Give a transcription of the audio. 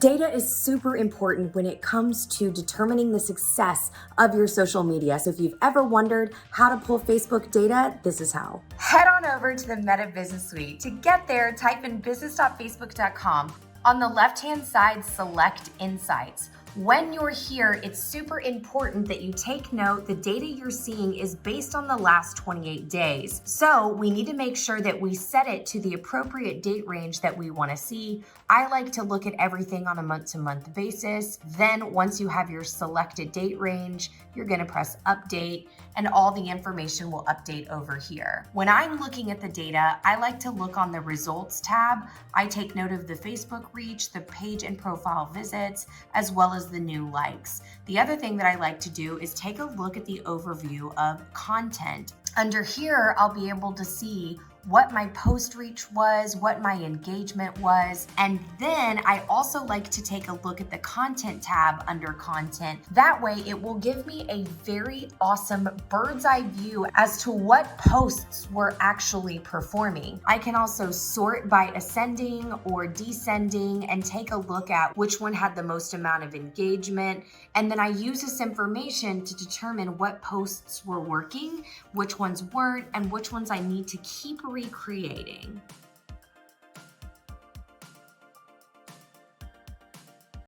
Data is super important when it comes to determining the success of your social media. So if you've ever wondered how to pull Facebook data, this is how. Head on over to the Meta Business Suite. To get there, type in business.facebook.com. On the left-hand side, select Insights. When you're here, it's super important that you take note the data you're seeing is based on the last 28 days. So we need to make sure that we set it to the appropriate date range that we want to see. I like to look at everything on a month-to-month basis. Then once you have your selected date range, you're going to press update and all the information will update over here. When I'm looking at the data, I like to look on the results tab. I take note of the Facebook reach, the page and profile visits, as well as the new likes. The other thing that I like to do is take a look at the overview of content. Under here, I'll be able to see what my post reach was, what my engagement was, and then I also like to take a look at the content tab under content. That way it will give me a very awesome bird's eye view as to what posts were actually performing. I can also sort by ascending or descending and take a look at which one had the most amount of engagement, and then I use this information to determine what posts were working, which ones weren't, and which ones I need to keep recreating.